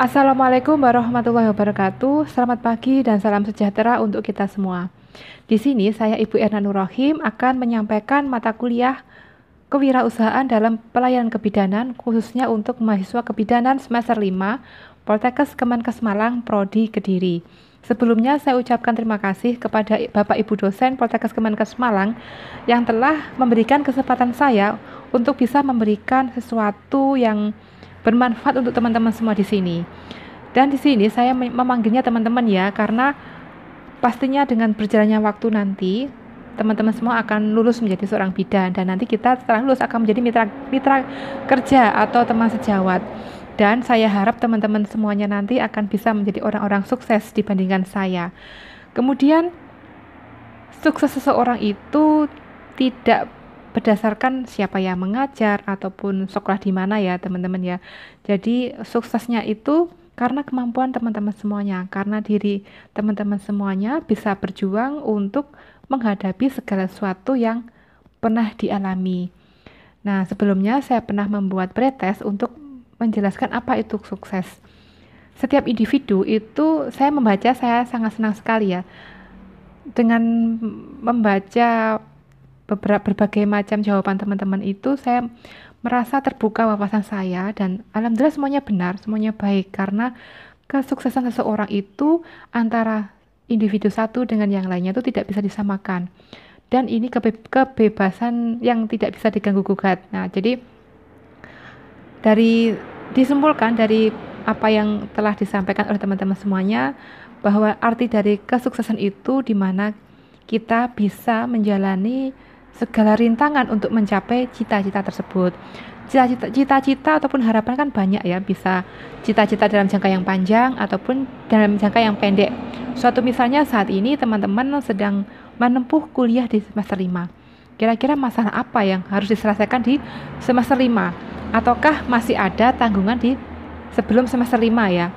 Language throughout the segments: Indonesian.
Assalamualaikum warahmatullahi wabarakatuh. Selamat pagi dan salam sejahtera untuk kita semua. Di sini saya Ibu Erna Nurrohim akan menyampaikan mata kuliah kewirausahaan dalam pelayanan kebidanan khususnya untuk mahasiswa kebidanan semester 5 Poltekkes Kemenkes Malang Prodi Kediri. Sebelumnya saya ucapkan terima kasih kepada Bapak Ibu dosen Poltekkes Kemenkes Malang yang telah memberikan kesempatan saya untuk bisa memberikan sesuatu yang bermanfaat untuk teman-teman semua di sini. Dan di sini saya memanggilnya teman-teman ya, karena pastinya dengan berjalannya waktu nanti teman-teman semua akan lulus menjadi seorang bidan dan nanti kita setelah lulus akan menjadi mitra kerja atau teman sejawat. Dan saya harap teman-teman semuanya nanti akan bisa menjadi orang-orang sukses dibandingkan saya. Kemudian sukses seseorang itu tidak berdasarkan siapa yang mengajar ataupun sekolah di mana ya teman-teman ya. Jadi suksesnya itu karena kemampuan teman-teman semuanya, karena diri teman-teman semuanya bisa berjuang untuk menghadapi segala sesuatu yang pernah dialami. Nah, sebelumnya saya pernah membuat pretest untuk menjelaskan apa itu sukses. Setiap individu itu saya membaca, saya sangat senang sekali ya. Dengan membaca berbagai macam jawaban teman-teman itu saya merasa terbuka wawasan saya dan alhamdulillah semuanya benar, semuanya baik karena kesuksesan seseorang itu antara individu satu dengan yang lainnya itu tidak bisa disamakan dan ini kebebasan yang tidak bisa diganggu gugat. Nah, jadi disimpulkan dari apa yang telah disampaikan oleh teman-teman semuanya bahwa arti dari kesuksesan itu di mana kita bisa menjalani segala rintangan untuk mencapai cita-cita tersebut. Cita-cita ataupun harapan kan banyak ya, bisa cita-cita dalam jangka yang panjang ataupun dalam jangka yang pendek. Suatu misalnya saat ini teman-teman sedang menempuh kuliah di semester 5. Kira-kira masalah apa yang harus diselesaikan di semester 5? Ataukah masih ada tanggungan di sebelum semester 5 ya?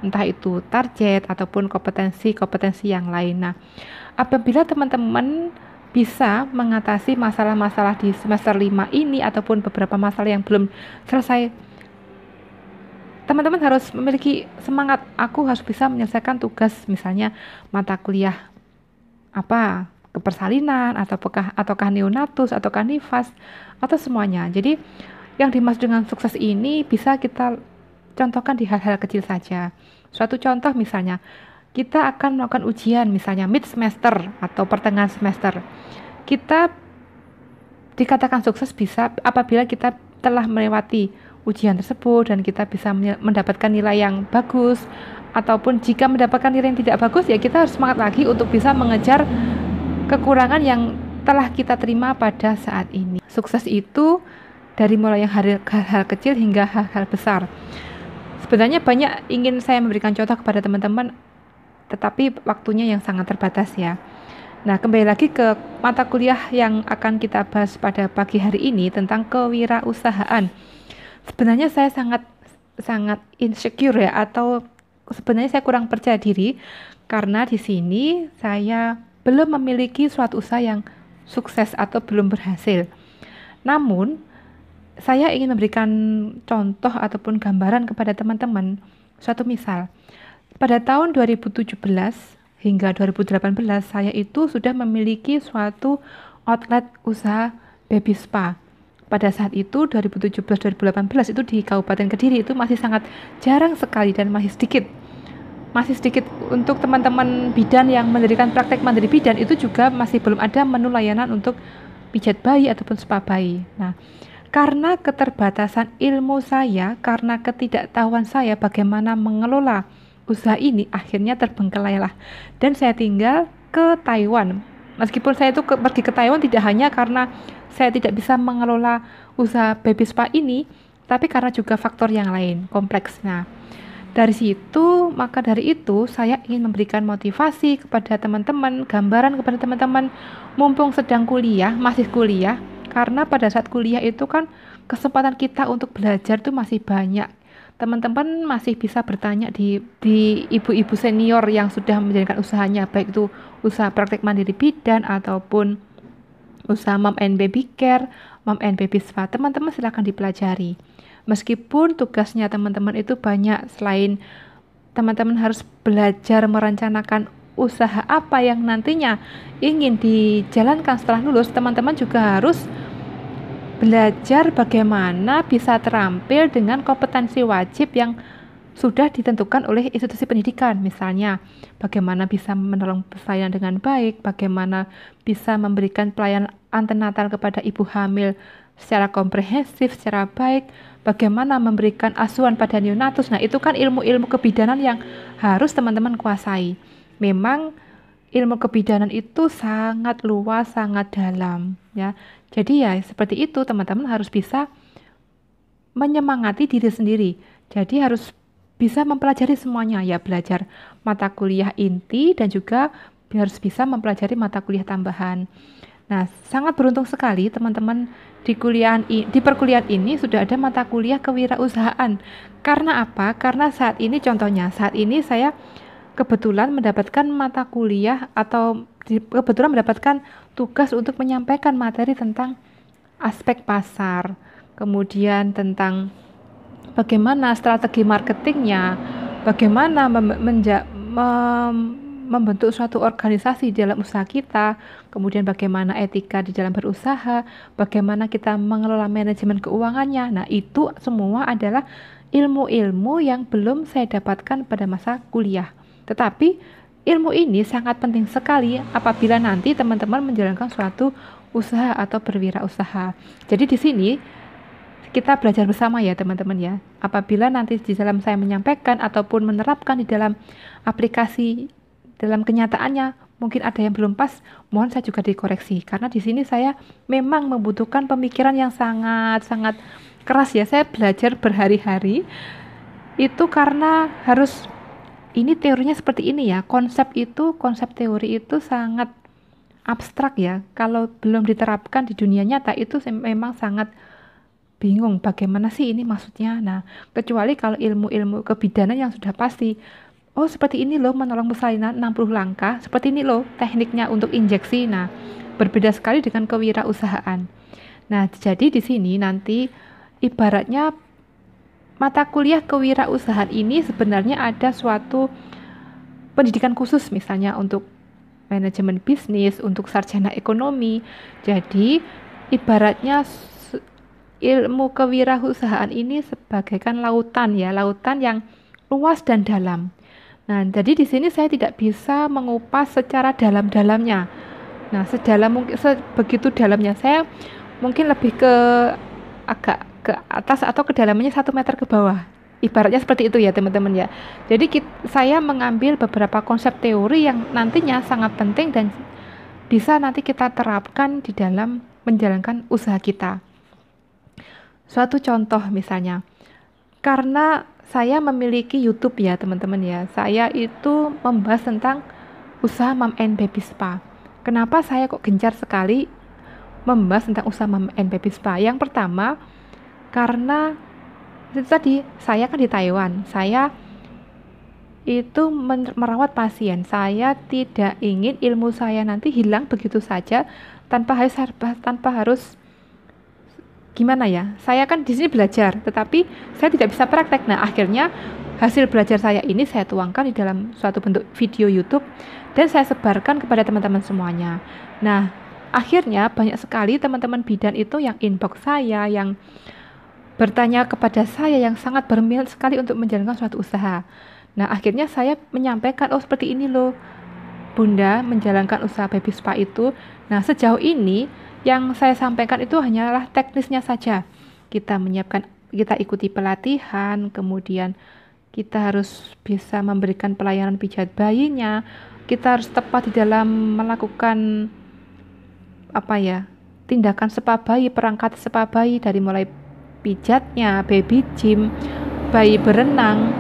Entah itu target ataupun kompetensi-kompetensi yang lain. Nah, apabila teman-teman bisa mengatasi masalah-masalah di semester 5 ini ataupun beberapa masalah yang belum selesai, teman-teman harus memiliki semangat, aku harus bisa menyelesaikan tugas misalnya mata kuliah apa, kepersalinan ataukah neonatus ataukah nifas atau semuanya. Jadi yang dimaksud dengan sukses ini bisa kita contohkan di hal-hal kecil saja. Suatu contoh misalnya kita akan melakukan ujian misalnya mid semester atau pertengahan semester. Kita dikatakan sukses bisa apabila kita telah melewati ujian tersebut dan kita bisa mendapatkan nilai yang bagus, ataupun jika mendapatkan nilai yang tidak bagus ya kita harus semangat lagi untuk bisa mengejar kekurangan yang telah kita terima pada saat ini. Sukses itu dari mulai yang hal-hal kecil hingga hal-hal besar. Sebenarnya banyak ingin saya memberikan contoh kepada teman-teman, tetapi waktunya yang sangat terbatas ya. Nah, kembali lagi ke mata kuliah yang akan kita bahas pada pagi hari ini tentang kewirausahaan. Sebenarnya saya sangat insecure ya, atau sebenarnya saya kurang percaya diri karena di sini saya belum memiliki suatu usaha yang sukses atau belum berhasil. Namun, saya ingin memberikan contoh ataupun gambaran kepada teman-teman. Suatu misal, pada tahun 2017 hingga 2018 saya itu sudah memiliki suatu outlet usaha baby spa. Pada saat itu 2017-2018 itu di Kabupaten Kediri itu masih sangat jarang sekali dan masih sedikit untuk teman-teman bidan yang mendirikan praktek mandiri bidan, itu juga masih belum ada menu layanan untuk pijat bayi ataupun spa bayi. Nah, karena keterbatasan ilmu saya, karena ketidaktahuan saya bagaimana mengelola usaha ini, akhirnya terbengkelailah dan saya tinggal ke Taiwan. Meskipun saya itu pergi ke Taiwan tidak hanya karena saya tidak bisa mengelola usaha baby spa ini, tapi karena juga faktor yang lain kompleksnya. Dari itu saya ingin memberikan motivasi kepada teman-teman, gambaran kepada teman-teman mumpung sedang masih kuliah, karena pada saat kuliah itu kan kesempatan kita untuk belajar itu masih banyak. Teman-teman masih bisa bertanya di ibu-ibu senior yang sudah menjalankan usahanya, baik itu usaha praktek mandiri bidan ataupun usaha mom and baby care, mom and baby spa. Teman-teman silakan dipelajari. Meskipun tugasnya teman-teman itu banyak, selain teman-teman harus belajar merencanakan usaha apa yang nantinya ingin dijalankan setelah lulus, teman-teman juga harus belajar bagaimana bisa terampil dengan kompetensi wajib yang sudah ditentukan oleh institusi pendidikan. Misalnya, bagaimana bisa menolong persalinan dengan baik, bagaimana bisa memberikan pelayanan antenatal kepada ibu hamil secara komprehensif, secara baik, bagaimana memberikan asuhan pada neonatus. Nah, itu kan ilmu-ilmu kebidanan yang harus teman-teman kuasai. Memang ilmu kebidanan itu sangat luas, sangat dalam, ya. Jadi ya seperti itu, teman-teman harus bisa menyemangati diri sendiri. Jadi harus bisa mempelajari semuanya, ya, belajar mata kuliah inti dan juga harus bisa mempelajari mata kuliah tambahan. Nah, sangat beruntung sekali teman-teman di perkuliahan ini sudah ada mata kuliah kewirausahaan. Karena apa? Karena saat ini contohnya, saat ini saya kebetulan mendapatkan mata kuliah atau kebetulan mendapatkan tugas untuk menyampaikan materi tentang aspek pasar, kemudian tentang bagaimana strategi marketingnya, bagaimana membentuk suatu organisasi di dalam usaha kita, kemudian bagaimana etika di dalam berusaha, bagaimana kita mengelola manajemen keuangannya. Nah, itu semua adalah ilmu-ilmu yang belum saya dapatkan pada masa kuliah. Tetapi ilmu ini sangat penting sekali apabila nanti teman-teman menjalankan suatu usaha atau berwirausaha. Jadi di sini kita belajar bersama ya teman-teman ya. Apabila nanti di dalam saya menyampaikan ataupun menerapkan di dalam aplikasi dalam kenyataannya mungkin ada yang belum pas, mohon saya juga dikoreksi karena di sini saya memang membutuhkan pemikiran yang sangat-sangat keras ya. Saya belajar berhari-hari itu karena harus ini teorinya seperti ini ya. Konsep teori itu sangat abstrak ya. Kalau belum diterapkan di dunia nyata itu memang sangat bingung bagaimana sih ini maksudnya. Nah, kecuali kalau ilmu-ilmu kebidanan yang sudah pasti. Oh, seperti ini loh menolong persalinan 60 langkah, seperti ini loh tekniknya untuk injeksi. Nah, berbeda sekali dengan kewirausahaan. Nah, jadi di sini nanti ibaratnya mata kuliah kewirausahaan ini sebenarnya ada suatu pendidikan khusus misalnya untuk manajemen bisnis, untuk sarjana ekonomi. Jadi ibaratnya ilmu kewirausahaan ini sebagaikan lautan ya, lautan yang luas dan dalam. Nah, jadi di sini saya tidak bisa mengupas secara dalam-dalamnya. Nah, sebegitu dalamnya saya mungkin lebih ke agak ke atas atau kedalamannya 1 meter ke bawah. Ibaratnya seperti itu ya teman-teman ya. Jadi saya mengambil beberapa konsep teori yang nantinya sangat penting dan bisa nanti kita terapkan di dalam menjalankan usaha kita. Suatu contoh misalnya, karena saya memiliki YouTube ya teman-teman ya, saya itu membahas tentang usaha Mom and Baby Spa. Kenapa saya kok gencar sekali membahas tentang usaha Mom and Baby Spa? Yang pertama, karena itu tadi, saya kan di Taiwan, saya itu merawat pasien. Saya tidak ingin ilmu saya nanti hilang begitu saja tanpa harus gimana ya. Saya kan di sini belajar, tetapi saya tidak bisa praktek. Nah, akhirnya hasil belajar saya ini saya tuangkan di dalam suatu bentuk video YouTube dan saya sebarkan kepada teman-teman semuanya. Nah, akhirnya banyak sekali teman-teman bidan itu yang inbox saya, yang bertanya kepada saya, yang sangat berminat sekali untuk menjalankan suatu usaha. Nah, akhirnya saya menyampaikan, oh seperti ini loh Bunda menjalankan usaha baby spa itu. Nah, sejauh ini yang saya sampaikan itu hanyalah teknisnya saja. Kita ikuti pelatihan, kemudian kita harus bisa memberikan pelayanan pijat bayinya, kita harus tepat di dalam melakukan tindakan spa bayi, perangkat spa bayi dari mulai pijatnya, baby gym, bayi berenang.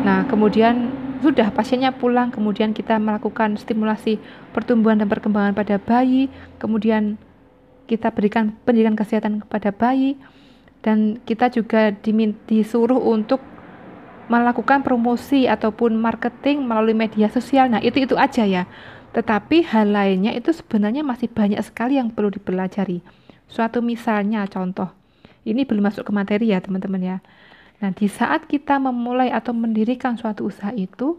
Nah, kemudian sudah pasiennya pulang, kemudian kita melakukan stimulasi pertumbuhan dan perkembangan pada bayi, kemudian kita berikan pendidikan kesehatan kepada bayi, dan kita juga disuruh untuk melakukan promosi ataupun marketing melalui media sosial. Nah, itu aja ya. Tetapi hal lainnya itu sebenarnya masih banyak sekali yang perlu dipelajari. Suatu misalnya contoh, Ini belum masuk ke materi ya teman-teman ya. Nah, di saat kita memulai atau mendirikan suatu usaha itu,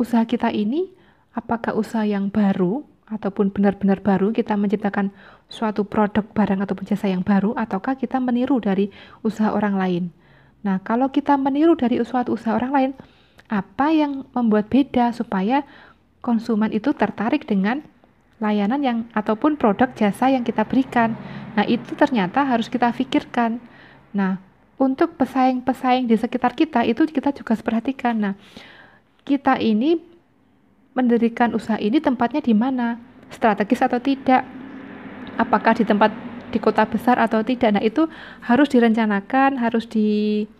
usaha kita ini apakah usaha yang baru ataupun benar-benar baru, kita menciptakan suatu produk, barang ataupun jasa yang baru, ataukah kita meniru dari usaha orang lain. Nah, kalau kita meniru dari suatu usaha orang lain, apa yang membuat beda supaya konsumen itu tertarik dengan layanan yang ataupun produk jasa yang kita berikan. Nah, itu ternyata harus kita pikirkan. Nah, untuk pesaing-pesaing di sekitar kita itu kita juga harus perhatikan. Nah, kita ini mendirikan usaha ini tempatnya di mana? Strategis atau tidak? Apakah di tempat di kota besar atau tidak? Nah, itu harus direncanakan, harus dipelajari,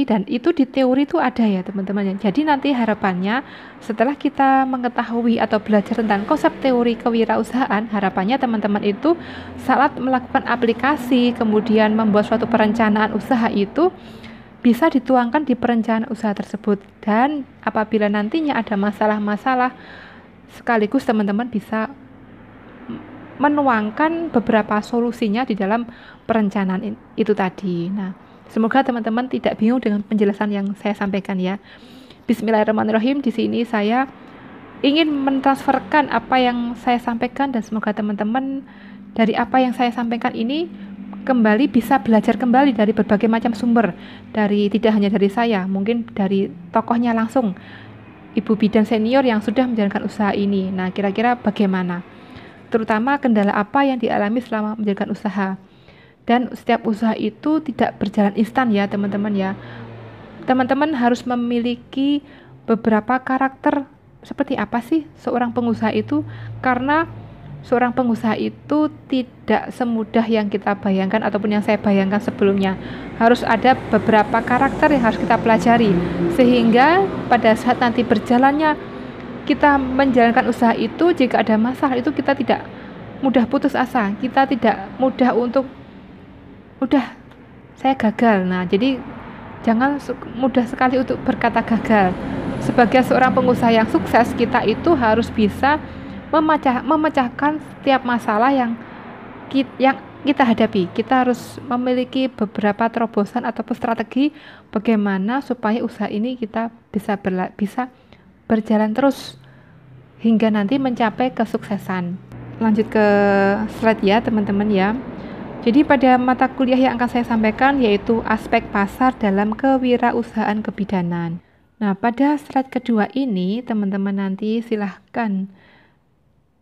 dan itu di teori itu ada ya teman-teman. Jadi nanti harapannya setelah kita mengetahui atau belajar tentang konsep teori kewirausahaan, harapannya teman-teman itu saat melakukan aplikasi kemudian membuat suatu perencanaan usaha itu bisa dituangkan di perencanaan usaha tersebut, dan apabila nantinya ada masalah-masalah sekaligus teman-teman bisa menuangkan beberapa solusinya di dalam perencanaan itu tadi. Nah, semoga teman-teman tidak bingung dengan penjelasan yang saya sampaikan ya. Bismillahirrahmanirrahim. Di sini saya ingin mentransferkan apa yang saya sampaikan, dan semoga teman-teman dari apa yang saya sampaikan ini kembali bisa belajar kembali dari berbagai macam sumber, dari tidak hanya dari saya, mungkin dari tokohnya langsung, ibu bidan senior yang sudah menjalankan usaha ini. Nah, kira-kira bagaimana? Terutama kendala apa yang dialami selama menjalankan usaha. Dan setiap usaha itu tidak berjalan instan ya teman-teman ya. Teman-teman harus memiliki beberapa karakter seperti apa sih seorang pengusaha itu, karena seorang pengusaha itu tidak semudah yang kita bayangkan ataupun yang saya bayangkan sebelumnya. Harus ada beberapa karakter yang harus kita pelajari, sehingga pada saat nanti berjalannya kita menjalankan usaha itu, jika ada masalah itu kita tidak mudah putus asa, kita tidak mudah untuk udah saya gagal. Nah, jadi jangan mudah sekali untuk berkata gagal. Sebagai seorang pengusaha yang sukses, kita itu harus bisa memecahkan setiap masalah yang kita hadapi. Kita harus memiliki beberapa terobosan ataupun strategi bagaimana supaya usaha ini kita bisa berjalan terus hingga nanti mencapai kesuksesan. Lanjut ke slide ya teman-teman ya. Jadi pada mata kuliah yang akan saya sampaikan yaitu aspek pasar dalam kewirausahaan kebidanan. Nah, pada slide kedua ini teman-teman nanti silahkan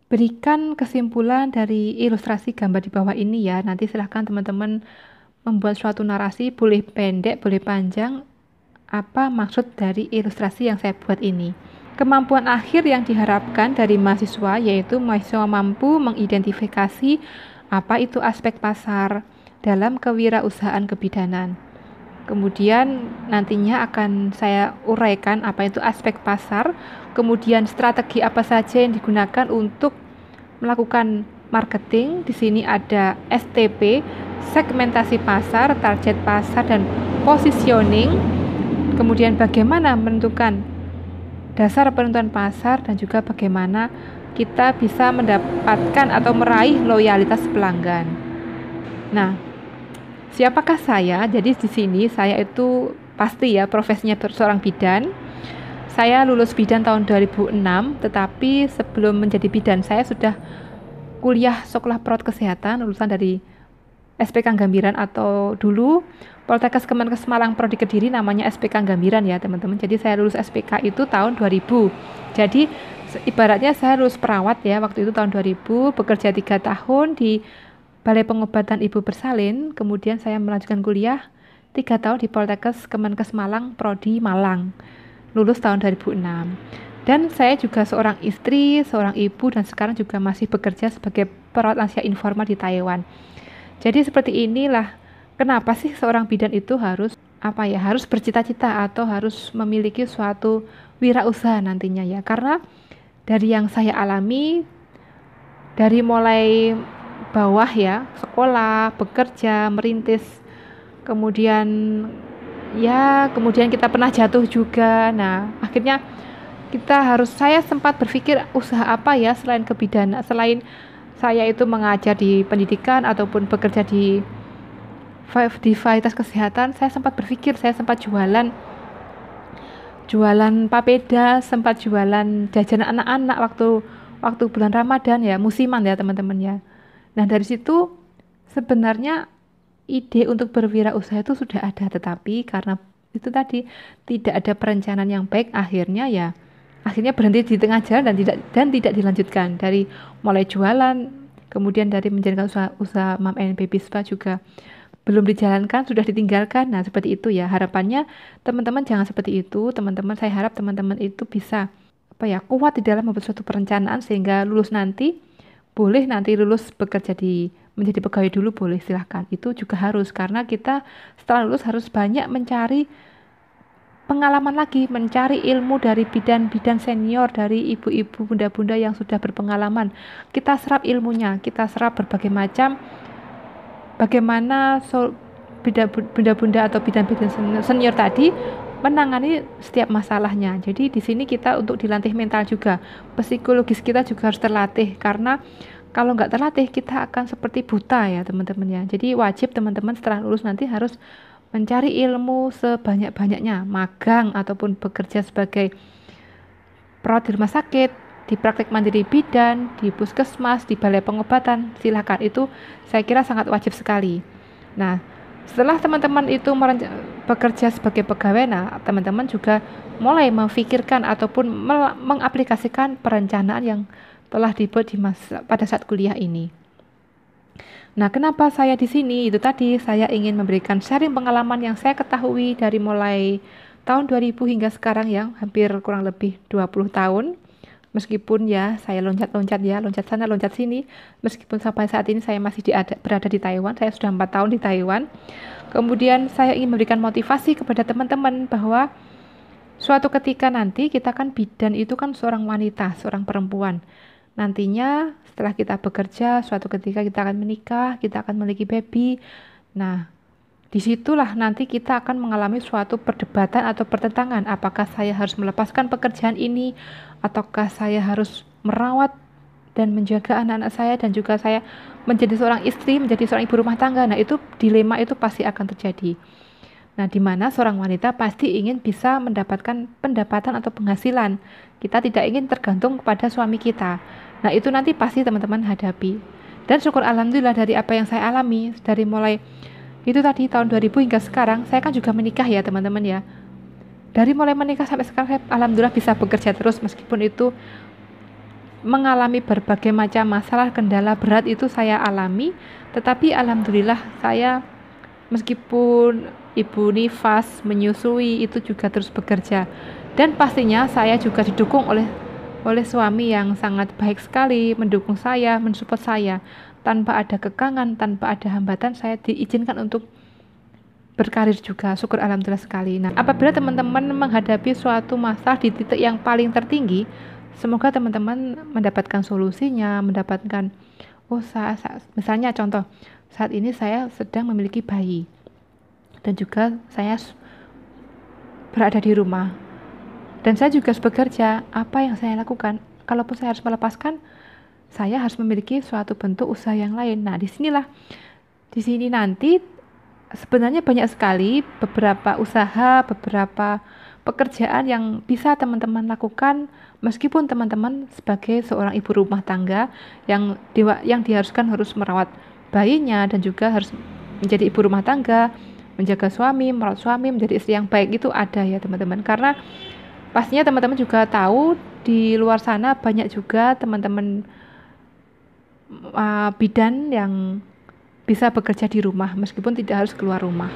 berikan kesimpulan dari ilustrasi gambar di bawah ini ya. Nanti silahkan teman-teman membuat suatu narasi, boleh pendek, boleh panjang, apa maksud dari ilustrasi yang saya buat ini. Kemampuan akhir yang diharapkan dari mahasiswa yaitu mahasiswa mampu mengidentifikasi apa itu aspek pasar dalam kewirausahaan kebidanan. Kemudian nantinya akan saya uraikan apa itu aspek pasar, kemudian strategi apa saja yang digunakan untuk melakukan marketing. Di sini ada STP, segmentasi pasar, target pasar, dan positioning. Kemudian bagaimana menentukan dasar penentuan pasar, dan juga bagaimana kita bisa mendapatkan atau meraih loyalitas pelanggan. Nah, siapakah saya? Jadi di sini saya itu pasti ya profesinya seorang bidan. Saya lulus bidan tahun 2006, tetapi sebelum menjadi bidan saya sudah kuliah sekolah perawat kesehatan lulusan dari SPK Gambiran, atau dulu Poltekkes Kemenkes Malang Prodi Kediri namanya SPK Gambiran ya teman-teman. Jadi saya lulus SPK itu tahun 2000. Jadi ibaratnya saya lulus perawat ya waktu itu tahun 2000, bekerja 3 tahun di Balai Pengobatan Ibu Bersalin, kemudian saya melanjutkan kuliah 3 tahun di Poltekkes Kemenkes Malang Prodi Malang, lulus tahun 2006. Dan saya juga seorang istri, seorang ibu, dan sekarang juga masih bekerja sebagai perawat lansia informal di Taiwan. Jadi seperti inilah kenapa sih seorang bidan itu harus harus bercita-cita atau harus memiliki suatu wirausaha nantinya ya. Karena dari yang saya alami, dari mulai bawah ya, sekolah, bekerja, merintis, kemudian kita pernah jatuh juga. Nah, akhirnya saya sempat berpikir usaha apa ya selain kebidanan, selain saya itu mengajar di pendidikan ataupun bekerja di fasilitas kesehatan, saya sempat berpikir, saya sempat jualan papeda, sempat jualan jajanan anak-anak waktu waktu bulan Ramadan ya, musiman ya teman-teman ya. Nah, dari situ sebenarnya ide untuk berwirausaha itu sudah ada, tetapi karena itu tadi tidak ada perencanaan yang baik, akhirnya berhenti di tengah jalan dan tidak dilanjutkan. Dari mulai jualan, kemudian dari menjalankan usaha Mom and Baby Spa juga belum dijalankan, sudah ditinggalkan. Nah, seperti itu ya. Harapannya teman-teman jangan seperti itu. Teman-teman, saya harap teman-teman itu bisa kuat di dalam membuat suatu perencanaan sehingga lulus bekerja menjadi pegawai dulu, boleh, silahkan. Itu juga harus, karena kita setelah lulus harus banyak mencari pengalaman lagi, mencari ilmu dari bidan-bidan senior, dari ibu-ibu, bunda-bunda yang sudah berpengalaman. Kita serap ilmunya, kita serap berbagai macam bagaimana bunda-bunda atau bidan-bidan senior tadi menangani setiap masalahnya. Jadi di sini kita untuk dilatih mental juga, psikologis kita juga harus terlatih, karena kalau nggak terlatih kita akan seperti buta ya teman-teman ya. Jadi wajib teman-teman setelah lulus nanti harus mencari ilmu sebanyak-banyaknya, magang ataupun bekerja sebagai perawat di rumah sakit, di praktek mandiri bidan, di puskesmas, di balai pengobatan, silakan. Itu saya kira sangat wajib sekali. Nah, setelah teman-teman itu bekerja sebagai pegawai, nah teman-teman juga mulai memikirkan ataupun mengaplikasikan perencanaan yang telah dibuat pada saat kuliah ini. Nah, kenapa saya di sini? Itu tadi saya ingin memberikan sharing pengalaman yang saya ketahui dari mulai tahun 2000 hingga sekarang yang hampir kurang lebih 20 tahun. Meskipun ya saya loncat-loncat ya, loncat sana, loncat sini. Meskipun sampai saat ini saya masih berada di Taiwan, saya sudah 4 tahun di Taiwan. Kemudian saya ingin memberikan motivasi kepada teman-teman bahwa suatu ketika nanti kita kan bidan itu kan seorang wanita, seorang perempuan. Nantinya setelah kita bekerja, suatu ketika kita akan menikah, kita akan memiliki baby. Nah, disitulah nanti kita akan mengalami suatu perdebatan atau pertentangan. Apakah saya harus melepaskan pekerjaan ini, ataukah saya harus merawat dan menjaga anak-anak saya, dan juga saya menjadi seorang istri, menjadi seorang ibu rumah tangga. Nah, itu dilema itu pasti akan terjadi. Nah, di mana seorang wanita pasti ingin bisa mendapatkan pendapatan atau penghasilan. Kita tidak ingin tergantung kepada suami kita. Nah, itu nanti pasti teman-teman hadapi. Dan syukur alhamdulillah dari apa yang saya alami, dari mulai itu tadi tahun 2000 hingga sekarang, saya kan juga menikah ya teman-teman ya. Dari mulai menikah sampai sekarang, saya alhamdulillah bisa bekerja terus, meskipun itu mengalami berbagai macam masalah, kendala berat itu saya alami. Tetapi alhamdulillah saya meskipun ibu nifas, menyusui, itu juga terus bekerja. Dan pastinya saya juga didukung oleh suami yang sangat baik sekali, mendukung saya, mensupport saya. Tanpa ada kekangan, tanpa ada hambatan, saya diizinkan untuk berkarir juga. Syukur alhamdulillah sekali. Nah, apabila teman-teman menghadapi suatu masalah di titik yang paling tertinggi, semoga teman-teman mendapatkan solusinya, mendapatkan misalnya contoh, saat ini saya sedang memiliki bayi dan juga saya berada di rumah dan saya juga harus bekerja. Apa yang saya lakukan? Kalaupun saya harus melepaskan, saya harus memiliki suatu bentuk usaha yang lain. Nah, di sini nanti sebenarnya banyak sekali beberapa usaha, beberapa pekerjaan yang bisa teman-teman lakukan meskipun teman-teman sebagai seorang ibu rumah tangga yang diharuskan harus merawat bayinya dan juga harus menjadi ibu rumah tangga, menjaga suami, merawat suami, menjadi istri yang baik. Itu ada ya teman-teman, karena pastinya teman-teman juga tahu di luar sana banyak juga teman-teman bidan yang bisa bekerja di rumah meskipun tidak harus keluar rumah.